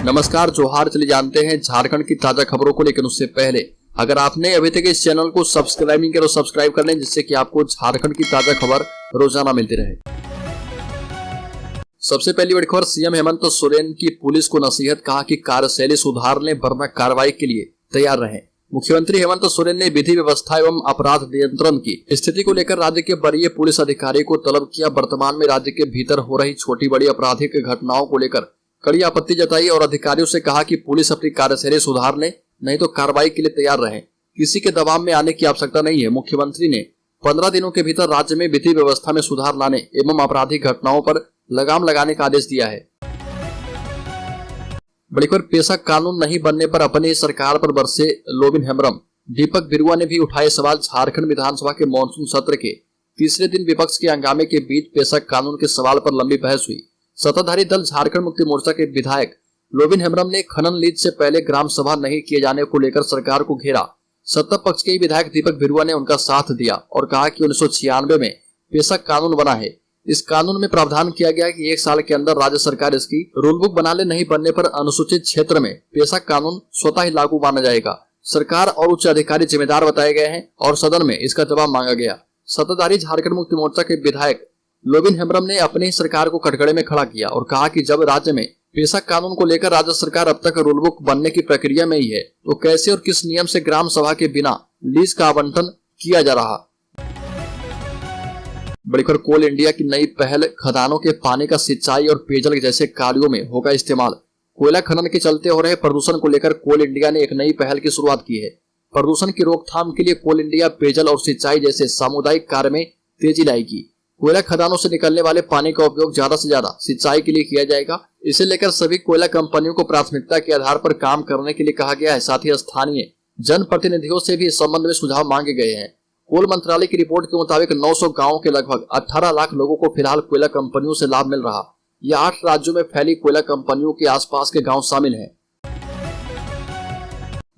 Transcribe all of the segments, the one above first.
नमस्कार, जोहार। चलिए जानते हैं झारखंड की ताजा खबरों को, लेकिन उससे पहले अगर आपने अभी तक इस चैनल को सब्सक्राइब नहीं किया तो सब्सक्राइब कर लें, जिससे कि आपको झारखंड की ताजा खबर रोजाना मिलती रहे। सबसे पहली बड़ी खबर, सीएम हेमंत सोरेन की पुलिस को नसीहत, कहा कि कार्यशैली सुधार लें वरना कार्रवाई के लिए तैयार रहें। मुख्यमंत्री हेमंत सोरेन ने विधि व्यवस्था एवं अपराध नियंत्रण की स्थिति को लेकर राज्य के वरीय पुलिस अधिकारी को तलब किया। वर्तमान में राज्य के भीतर हो रही छोटी बड़ी आपराधिक घटनाओं को लेकर कड़ी आपत्ति जताई और अधिकारियों से कहा कि पुलिस अपनी कार्यशैली सुधार ले, नहीं तो कार्रवाई के लिए तैयार रहें। किसी के दबाव में आने की आवश्यकता नहीं है। मुख्यमंत्री ने 15 दिनों के भीतर राज्य में विधि व्यवस्था में सुधार लाने एवं आपराधिक घटनाओं पर लगाम लगाने का आदेश दिया है। बड़ी खबर, पेशा कानून नहीं बनने पर अपनी सरकार पर बरसे लोबिन हेम्ब्रम। दीपक बिरुआ ने भी उठाए सवाल। झारखंड विधानसभा के मानसून सत्र के तीसरे दिन विपक्ष के हंगामे के बीच पेशा कानून के सवाल पर लंबी बहस हुई। सत्ताधारी दल झारखंड मुक्ति मोर्चा के विधायक लोबिन हेम्ब्रम ने खनन लीज से पहले ग्राम सभा नहीं किए जाने को लेकर सरकार को घेरा। सत्ता पक्ष के विधायक दीपक बिरुआ ने उनका साथ दिया और कहा कि 1996 में पेशा कानून बना है। इस कानून में प्रावधान किया गया कि 1 साल के अंदर राज्य सरकार इसकी रूल बुक बना ले, नहीं बनने पर अनुसूचित क्षेत्र में पेशा कानून स्वतः ही लागू माना जाएगा। सरकार और उच्च अधिकारी जिम्मेदार बताए गए हैं और सदन में इसका जवाब मांगा गया। सत्ताधारी झारखंड मुक्ति मोर्चा के विधायक लोबिन हेम्ब्रम ने अपनी सरकार को कटघरे में खड़ा किया और कहा कि जब राज्य में पेशा कानून को लेकर राज्य सरकार अब तक रूल बुक बनने की प्रक्रिया में ही है, तो कैसे और किस नियम से ग्राम सभा के बिना लीज का आवंटन किया जा रहा। बड़ी खबर, कोल इंडिया की नई पहल, खदानों के पानी का सिंचाई और पेयजल जैसे कार्यों में होगा इस्तेमाल। कोयला खनन के चलते हो रहे प्रदूषण को लेकर कोल इंडिया ने एक नई पहल की शुरुआत की है। प्रदूषण की रोकथाम के लिए कोल इंडिया पेयजल और सिंचाई जैसे सामुदायिक कार्य में तेजी लाएगी। कोयला खदानों से निकलने वाले पानी का उपयोग ज्यादा से ज्यादा सिंचाई के लिए किया जाएगा। इसे लेकर सभी कोयला कंपनियों को प्राथमिकता के आधार पर काम करने के लिए कहा गया है। साथ ही स्थानीय जनप्रतिनिधियों से भी इस संबंध में सुझाव मांगे गए हैं। कोल मंत्रालय की रिपोर्ट के मुताबिक 900 गाँव के लगभग 18 लाख लोगों को फिलहाल कोयला कंपनियों से लाभ मिल रहा। यह 8 राज्यों में फैली कोयला कंपनियों के आसपास के गाँव शामिल है।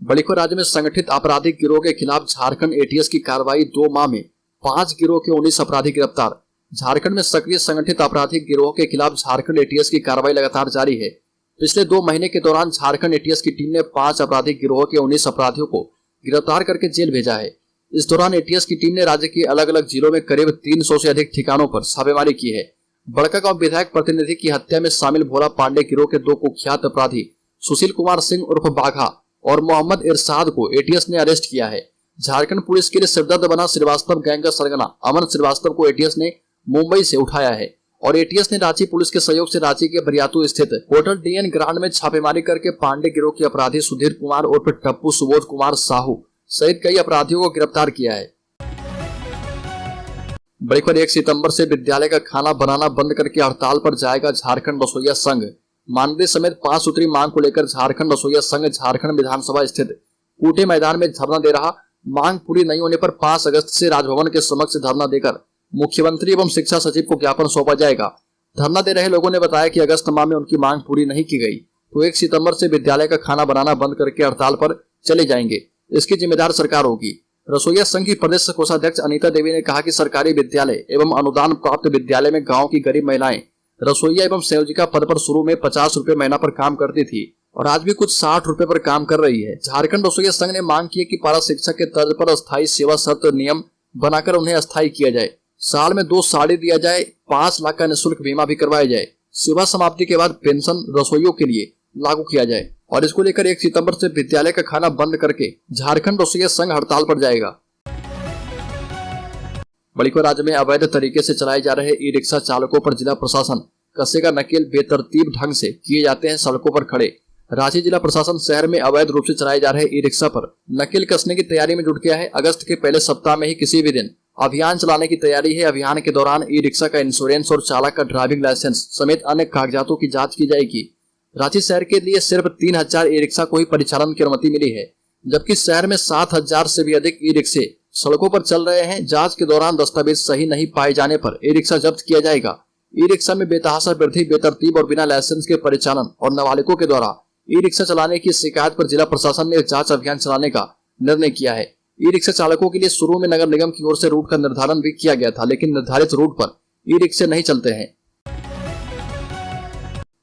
बड़ी खबर, राज्य में संगठित आपराधिक गिरोह के खिलाफ झारखंड एटीएस की कार्रवाई। 2 माह में 5 गिरोह के 19 अपराधी गिरफ्तार। झारखंड में सक्रिय संगठित आपराधिक गिरोह के खिलाफ झारखंड एटीएस की कार्रवाई लगातार जारी है। पिछले 2 महीने के दौरान झारखंड एटीएस की टीम ने 5 आपराधिक गिरोह के 19 अपराधियों को गिरफ्तार करके जेल भेजा है। इस दौरान एटीएस की टीम ने राज्य के अलग अलग जिलों में करीब 300 से अधिक ठिकानों पर छापेमारी की है। बड़कागांव विधायक प्रतिनिधि की हत्या में शामिल भोला पांडे गिरोह के 2 कुख्यात अपराधी सुशील कुमार सिंह उर्फ बाघा और मोहम्मद इरशाद को एटीएस ने अरेस्ट किया है। झारखंड पुलिस के लिए सिरदर्द बना श्रीवास्तव गैंग का सरगना अमन श्रीवास्तव को एटीएस ने मुंबई से उठाया है और एटीएस ने रांची पुलिस के सहयोग से रांची के बरियातू स्थित होटल डीएन ग्रांड में छापेमारी करके पांडे गिरोह के अपराधी सुधीर कुमार उर्फ टप्पू, सुबोध कुमार साहू सहित कई अपराधियों को गिरफ्तार किया है। बड़ी खबर, 1 सितंबर से विद्यालय का खाना बनाना बंद करके हड़ताल पर जाएगा झारखंड रसोइया संघ। मानदेय समेत 5 सूत्री मांग को लेकर झारखंड रसोइया संघ झारखंड विधानसभा स्थित कूटे मैदान में धरना दे रहा। मांग पूरी नहीं होने पर 5 अगस्त से राजभवन के समक्ष धरना देकर मुख्यमंत्री एवं शिक्षा सचिव को ज्ञापन सौंपा जाएगा। धरना दे रहे लोगों ने बताया कि अगस्त माह में उनकी मांग पूरी नहीं की गई तो 1 सितंबर से विद्यालय का खाना बनाना बंद करके हड़ताल पर चले जाएंगे। इसकी जिम्मेदार सरकार होगी। रसोइया संघ की प्रदेश कोषाध्यक्ष अनीता देवी ने कहा कि सरकारी विद्यालय एवं अनुदान प्राप्त विद्यालय में गाँव की गरीब महिलाएं रसोइया एवं संयोजिका पद पर शुरू में 50 रुपए महीना पर काम करती थी और आज भी कुछ 60 रुपए पर काम कर रही है। झारखंड रसोइया संघ ने मांग की है कि पारा शिक्षक के तर्ज पर अस्थायी सेवा शर्त नियम बनाकर उन्हें अस्थायी किया जाए। साल में 2 साड़ी दिया जाए, 5 लाख का निःशुल्क बीमा भी करवाया जाए। सेवा समाप्ति के बाद पेंशन रसोइयों के लिए लागू किया जाए और इसको लेकर 1 सितंबर से विद्यालय का खाना बंद करके झारखंड रसोइया संघ हड़ताल पर जाएगा। बड़ी खबर, राज्य में अवैध तरीके से चलाए जा रहे ई रिक्शा चालकों पर जिला प्रशासन कसेगा नकेल। बेतरतीब ढंग से किए जाते हैं सड़कों पर खड़े। रांची जिला प्रशासन शहर में अवैध रूप से चलाए जा रहे ई रिक्शा पर नकेल कसने की तैयारी में जुट गया है। अगस्त के पहले सप्ताह में ही किसी भी दिन अभियान चलाने की तैयारी है। अभियान के दौरान ई रिक्शा का इंश्योरेंस और चालक का ड्राइविंग लाइसेंस समेत अन्य कागजातों की जांच की जाएगी। रांची शहर के लिए सिर्फ 3000 ई रिक्शा को ही परिचालन की अनुमति मिली है, जबकि शहर में 7000 से भी अधिक ई रिक्शे सड़कों पर चल रहे हैं। जांच के दौरान दस्तावेज सही नहीं पाए जाने पर ई रिक्शा जब्त किया जाएगा। ई रिक्शा में बेतहाशा वृद्धि, बेतरतीब और बिना लाइसेंस के परिचालन और नाबालिगों के द्वारा ई रिक्शा चलाने की शिकायत पर जिला प्रशासन ने जांच अभियान चलाने का निर्णय किया है। ई रिक्शा चालकों के लिए शुरू में नगर निगम की ओर से रूट का निर्धारण भी किया गया था, लेकिन निर्धारित रूट पर ई रिक्शे नहीं चलते हैं।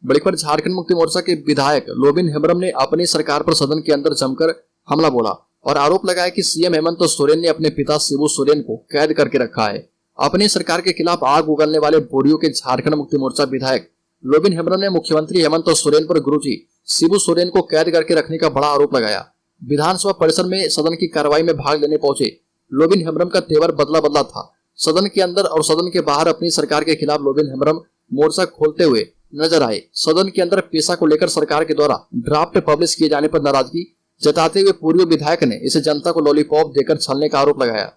बड़ी खबर झारखंड मुक्ति मोर्चा के विधायक लोबिन हेम्ब्रम ने अपनी सरकार पर सदन के अंदर जमकर हमला बोला और आरोप लगाया कि सीएम हेमंत सोरेन ने अपने पिता शिबू सोरेन को कैद करके रखा है। अपनी सरकार के खिलाफ आग उगलने वाले बोरियो के झारखंड मुक्ति मोर्चा विधायक लोबिन हेम्ब्रम ने मुख्यमंत्री हेमंत सोरेन पर गुरुजी शिबू सोरेन को कैद करके रखने का बड़ा आरोप लगाया। विधानसभा परिसर में सदन की कार्रवाई में भाग लेने पहुंचे लोबिन हेम्ब्रम का तेवर बदला बदला था। सदन के अंदर और सदन के बाहर अपनी सरकार के खिलाफ लोबिन हेम्ब्रम मोर्चा खोलते हुए नजर आए। सदन के अंदर पेशा को लेकर सरकार के द्वारा ड्राफ्ट पब्लिश किए जाने पर नाराजगी जताते हुए पूर्व विधायक ने इसे जनता को लॉलीपॉप देकर छलने का आरोप लगाया।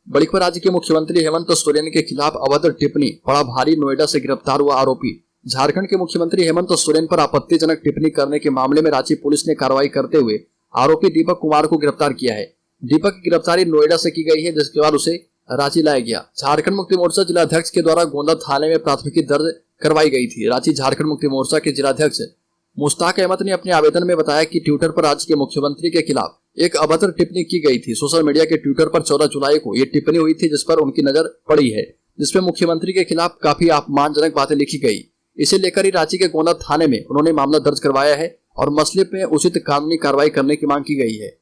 बड़ी खबर राज्य के मुख्यमंत्री हेमंत सोरेन के खिलाफ अभद्र टिप्पणी पड़ा भारी। नोएडा से गिरफ्तार हुआ आरोपी। झारखंड के मुख्यमंत्री हेमंत सोरेन पर आपत्तिजनक टिप्पणी करने के मामले में रांची पुलिस ने कार्रवाई करते हुए आरोपी दीपक कुमार को गिरफ्तार किया है। दीपक की गिरफ्तारी नोएडा से की गई है, जिसके बाद उसे रांची लाया गया। झारखंड मुक्ति मोर्चा जिलाध्यक्ष के द्वारा गोंदा थाने में प्राथमिकी दर्ज करवाई गई थी। रांची झारखंड मुक्ति मोर्चा के जिलाध्यक्ष मुश्ताक अहमद ने अपने आवेदन में बताया कि ट्विटर पर राज्य के मुख्यमंत्री के खिलाफ एक अभद्र टिप्पणी की गई थी। सोशल मीडिया के ट्विटर पर 14 जुलाई को ये टिप्पणी हुई थी, जिस पर उनकी नजर पड़ी है, जिसमें मुख्यमंत्री के खिलाफ काफी अपमानजनक बातें लिखी गई। इसे लेकर ही रांची के गोंदा थाने में उन्होंने मामला दर्ज करवाया है और मसले में उचित कानूनी कार्रवाई करने की मांग की गई है।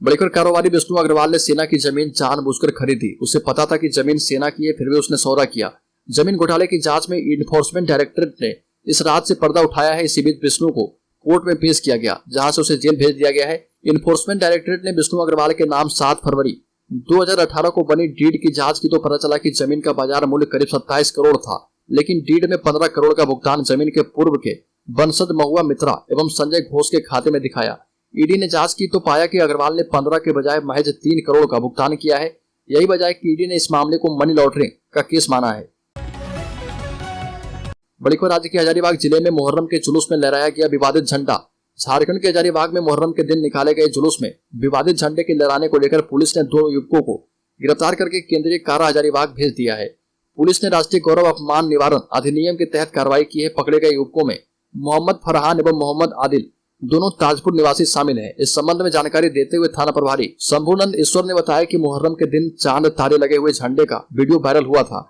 बड़ीकर कारोबारी विष्णु अग्रवाल ने सेना की जमीन जानबूझकर खरीदी। उसे पता था कि जमीन सेना की है, फिर भी उसने सौदा किया। जमीन घोटाले की जांच में इन्फोर्समेंट डायरेक्टरेट ने इस रात से पर्दा उठाया है। इसी बीच विष्णु को कोर्ट में पेश किया गया, जहां से उसे जेल भेज दिया गया है। इन्फोर्समेंट डायरेक्टरेट ने विष्णु अग्रवाल के नाम 7 फरवरी 2018 को बनी डीड की जांच की तो पता चला कि जमीन का बाजार मूल्य करीब 27 करोड़ था, लेकिन डीड में 15 करोड़ का भुगतान जमीन के पूर्व के बंसद महुआ मित्रा एवं संजय घोष के खाते में दिखाया। ईडी ने जांच की तो पाया कि अग्रवाल ने 15 के बजाय महज 3 करोड़ का भुगतान किया है। यही वजह है कि ईडी ने इस मामले को मनी लॉन्ड्रिंग का केस माना है। बड़ी खबर राज्य के हजारीबाग जिले में मुहर्रम के जुलूस में लहराया गया विवादित झंडा। झारखंड के हजारीबाग में मुहर्रम के दिन निकाले गए जुलूस में विवादित झंडे के लहराने को लेकर पुलिस ने 2 युवकों को गिरफ्तार करके केंद्रीय कारा हजारीबाग भेज दिया है। पुलिस ने राष्ट्रीय गौरव अपमान निवारण अधिनियम के तहत कार्रवाई की है। पकड़े गए युवकों में मोहम्मद फरहान एवं मोहम्मद आदिल दोनों ताजपुर निवासी शामिल हैं। इस संबंध में जानकारी देते हुए थाना प्रभारी शंभुनंद ईश्वर ने बताया कि मुहर्रम के दिन चांद तारे लगे हुए झंडे का वीडियो वायरल हुआ था।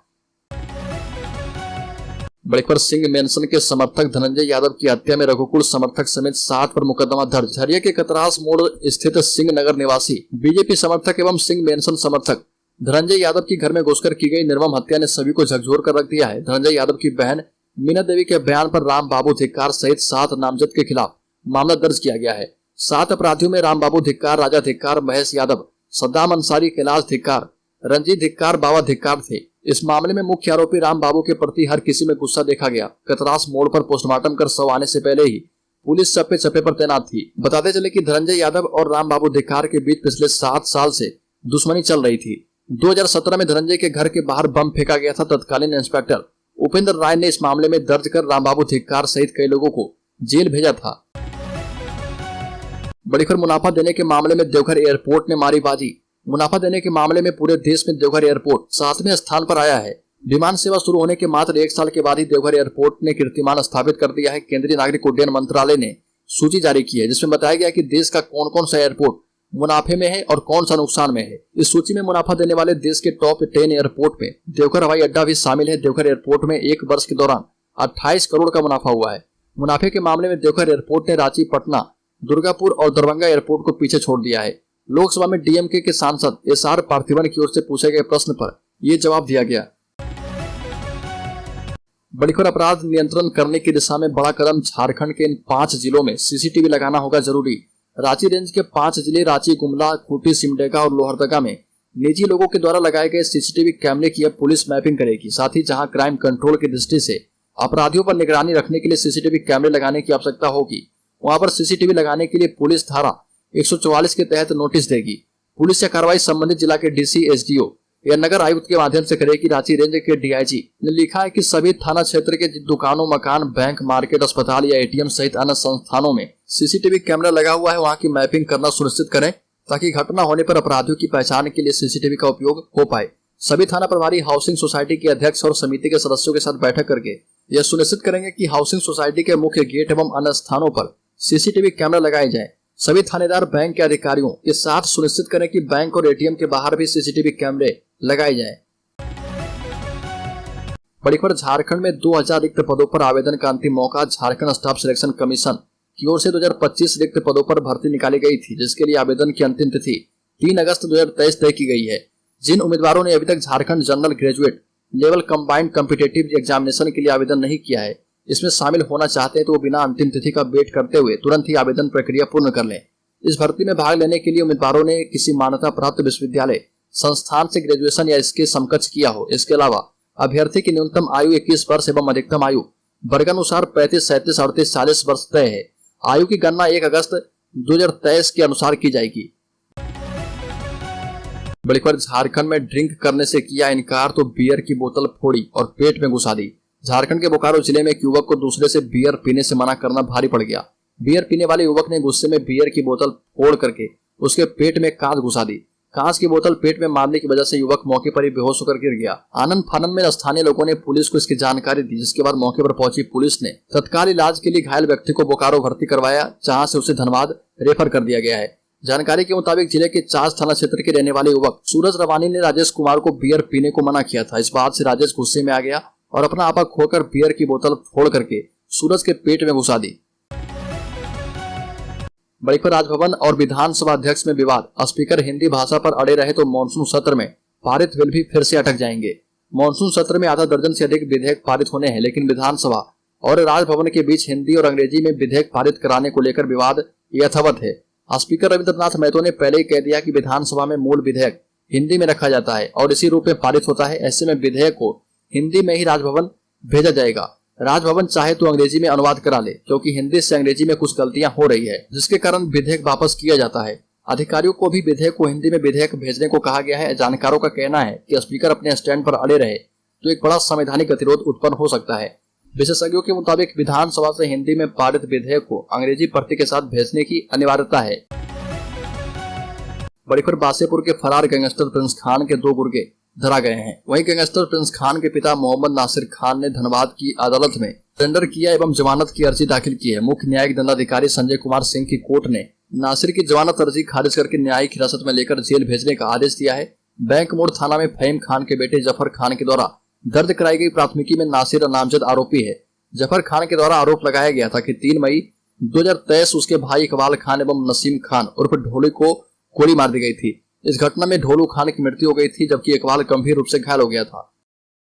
बड़ी खबर सिंह मेंशन के समर्थक धनंजय यादव की हत्या में रघुकुल समर्थक समेत 7 पर मुकदमा दर्ज। झरिया के कतरास मोड़ स्थित सिंह नगर निवासी बीजेपी समर्थक एवं सिंह मेंशन समर्थक धनंजय यादव की घर में घुसकर की गई निर्मम हत्या ने सभी को झकझोर कर रख दिया है। धनंजय यादव की बहन मीना देवी के बयान पर राम बाबू धिक्कार सहित 7 नामजद के खिलाफ मामला दर्ज किया गया है। 7 अपराधियों में राम बाबू धिक्कार, राजा धिक्कार, महेश यादव, सद्दाम अंसारी, कैलाश धिक्कार, रंजीत धिक्कार, बाबा धिक्कार थे। इस मामले में मुख्य आरोपी राम बाबू के प्रति हर किसी में गुस्सा देखा गया। कतरास मोड़ पर पोस्टमार्टम कर शव आने से पहले ही पुलिस चप्पे चप्पे पर तैनात थी। बताते चले कि धनंजय यादव और राम बाबू धिक्कार के बीच पिछले 7 साल से दुश्मनी चल रही थी। 2017 में धनंजय के घर के बाहर बम फेंका गया था। तत्कालीन इंस्पेक्टर उपेंद्र राय ने इस मामले में दर्ज कर राम बाबू धिक्कार सहित कई लोगों को जेल भेजा था। बड़ी खबर मुनाफा देने के मामले में देवघर एयरपोर्ट ने मारी बाजी। मुनाफा देने के मामले में पूरे देश में देवघर एयरपोर्ट 7वें स्थान पर आया है। विमान सेवा शुरू होने के मात्र 1 साल के बाद ही देवघर एयरपोर्ट ने कीर्तिमान स्थापित कर दिया है। केंद्रीय नागरिक उड्डयन मंत्रालय ने सूची जारी की है, जिसमें बताया गया कि देश का कौन कौन सा एयरपोर्ट मुनाफे में है और कौन सा नुकसान में है। इस सूची में मुनाफा देने वाले देश के टॉप 10 एयरपोर्ट में देवघर हवाई अड्डा भी शामिल है। देवघर एयरपोर्ट में 1 वर्ष के दौरान 28 करोड़ का मुनाफा हुआ है। मुनाफे के मामले में देवघर एयरपोर्ट ने रांची, पटना, दुर्गापुर और दरभंगा एयरपोर्ट को पीछे छोड़ दिया है। लोकसभा में डीएमके के सांसद एसआर पार्थिवन की ओर से पूछे गए प्रश्न पर यह जवाब दिया गया। बड़ी खबर अपराध नियंत्रण करने की दिशा में बड़ा कदम। झारखंड के इन 5 जिलों में सीसीटीवी लगाना होगा जरूरी। रांची रेंज के 5 जिले रांची, गुमला, खूंटी, सिमडेगा और लोहरदगा में निजी लोगों के द्वारा लगाए गए सीसीटीवी कैमरे की अब पुलिस मैपिंग करेगी। साथ ही जहां क्राइम कंट्रोल की दृष्टि से अपराधियों पर निगरानी रखने के लिए सीसीटीवी कैमरे लगाने की आवश्यकता होगी, वहां पर सीसीटीवी लगाने के लिए पुलिस धारा 144 के तहत नोटिस देगी। पुलिस यह कार्रवाई संबंधित जिला के डीसी, एसडीओ या नगर आयुक्त के माध्यम से करेगी। रांची रेंज के डीआईजी ने लिखा है कि सभी थाना क्षेत्र के दुकानों, मकान, बैंक, मार्केट, अस्पताल या एटीएम सहित अन्य संस्थानों में सीसीटीवी कैमरा लगा हुआ है, वहां की मैपिंग करना सुनिश्चित करें ताकि घटना होने पर अपराधियों की पहचान के लिए सीसीटीवी का उपयोग हो पाए। सभी थाना प्रभारी हाउसिंग सोसाइटी के अध्यक्ष और समिति के सदस्यों के साथ बैठक करके यह सुनिश्चित करेंगे कि हाउसिंग सोसाइटी के मुख्य गेट एवं अन्य स्थानों पर सीसीटीवी कैमरा लगाए जाए। सभी थानेदार बैंक के अधिकारियों के साथ सुनिश्चित करें कि बैंक और एटीएम के बाहर भी सीसीटीवी कैमरे लगाए जाएं। बड़ी खबर, झारखंड में 2000 रिक्त पदों पर आवेदन का अंतिम मौका। झारखंड स्टाफ सिलेक्शन कमीशन की ओर से 2025 रिक्त पदों पर भर्ती निकाली गई थी, जिसके लिए आवेदन की अंतिम तिथि 3 अगस्त 2023 तय की गई है। जिन उम्मीदवारों ने अभी तक Jharkhand general graduate level combined competitive examination के लिए आवेदन नहीं किया है, इसमें शामिल होना चाहते हैं तो वो बिना अंतिम तिथि का वेट करते हुए तुरंत ही आवेदन प्रक्रिया पूर्ण कर लें। इस भर्ती में भाग लेने के लिए उम्मीदवारों ने किसी मान्यता प्राप्त विश्वविद्यालय संस्थान से ग्रेजुएशन या इसके समकक्ष किया हो। इसके अलावा अभ्यर्थी की न्यूनतम आयु 21 वर्ष एवं अधिकतम आयु वर्गानुसार 35, 37, 38, 40 वर्ष तय है। आयु की गणना 1 अगस्त 2023 के अनुसार की जाएगी। बड़ी खबर, झारखंड में ड्रिंक करने से किया इनकार तो बियर की बोतल फोड़ी और पेट में घुसा दी। झारखंड के बोकारो जिले में एक युवक को दूसरे से बियर पीने से मना करना भारी पड़ गया। बियर पीने वाले युवक ने गुस्से में बियर की बोतल फोड़ करके उसके पेट में कांच घुसा दी। कांच की बोतल पेट में मारने की वजह से युवक मौके पर ही बेहोश होकर गिर गया। आनंद फानन में स्थानीय लोगों ने पुलिस को इसकी जानकारी दी, जिसके बाद मौके पर पहुंची पुलिस ने तत्काल इलाज के लिए घायल व्यक्ति को बोकारो भर्ती करवाया, जहां से उसे धनबाद रेफर कर दिया गया है। जानकारी के मुताबिक जिले के चास थाना क्षेत्र के रहने वाले युवक सूरज रवानी ने राजेश कुमार को बियर पीने को मना किया था। इस बात से राजेश गुस्से में आ गया और अपना आपा खोकर बियर की बोतल फोड़ करके सूरज के पेट में घुसा दी। बड़ी खबर, राजभवन और विधानसभा अध्यक्ष में विवाद। स्पीकर हिंदी भाषा पर अड़े रहे तो मानसून सत्र में पारित बिल भी फिर से अटक जाएंगे। मानसून सत्र में आधा दर्जन से अधिक विधेयक पारित होने हैं, लेकिन विधानसभा और राजभवन के बीच हिंदी और अंग्रेजी में विधेयक पारित कराने को लेकर विवाद यथावत है। स्पीकर रविंद्रनाथ महतो ने पहले ही कह दिया कि विधानसभा में मूल विधेयक हिंदी में रखा जाता है और इसी रूप में पारित होता है। ऐसे में विधेयक को हिंदी में ही राजभवन भेजा जाएगा। राजभवन चाहे तो अंग्रेजी में अनुवाद करा ले, क्योंकि हिंदी से अंग्रेजी में कुछ गलतियां हो रही है, जिसके कारण विधेयक वापस किया जाता है। अधिकारियों को भी विधेयक को हिंदी में विधेयक भेजने को कहा गया है। जानकारों का कहना है कि स्पीकर अपने स्टैंड पर अड़े रहे तो एक बड़ा संवैधानिक गतिरोध उत्पन्न हो सकता है। विशेषज्ञों के मुताबिक विधानसभा से हिंदी में पारित विधेयक को अंग्रेजी प्रति के साथ भेजने की अनिवार्यता है। बड़ी खबर, बासेपुर के फरार गैंगस्टर प्रिंस खान के 2 गुर्गे धरा गए हैं। वहीं गैंगस्टर प्रिंस खान के पिता मोहम्मद नासिर खान ने धनबाद की अदालत में सरेंडर किया एवं जमानत की अर्जी दाखिल की है। मुख्य न्यायिक दंडाधिकारी संजय कुमार सिंह की कोर्ट ने नासिर की जमानत अर्जी खारिज करके न्यायिक हिरासत में लेकर जेल भेजने का आदेश दिया है। बैंक मोड़ थाना में फहीम खान के बेटे जफर खान के द्वारा दर्ज कराई गई प्राथमिकी में नासिर नामजद आरोपी है। जफर खान के द्वारा आरोप लगाया गया था कि 3 मई 2023 उसके भाई इकबाल खान एवं नसीम खान उर्फ ढोली को गोली मार दी गई थी। इस घटना में ढोलू खान की मृत्यु हो गई थी, जबकि इकबाल गंभीर रूप से घायल हो गया था।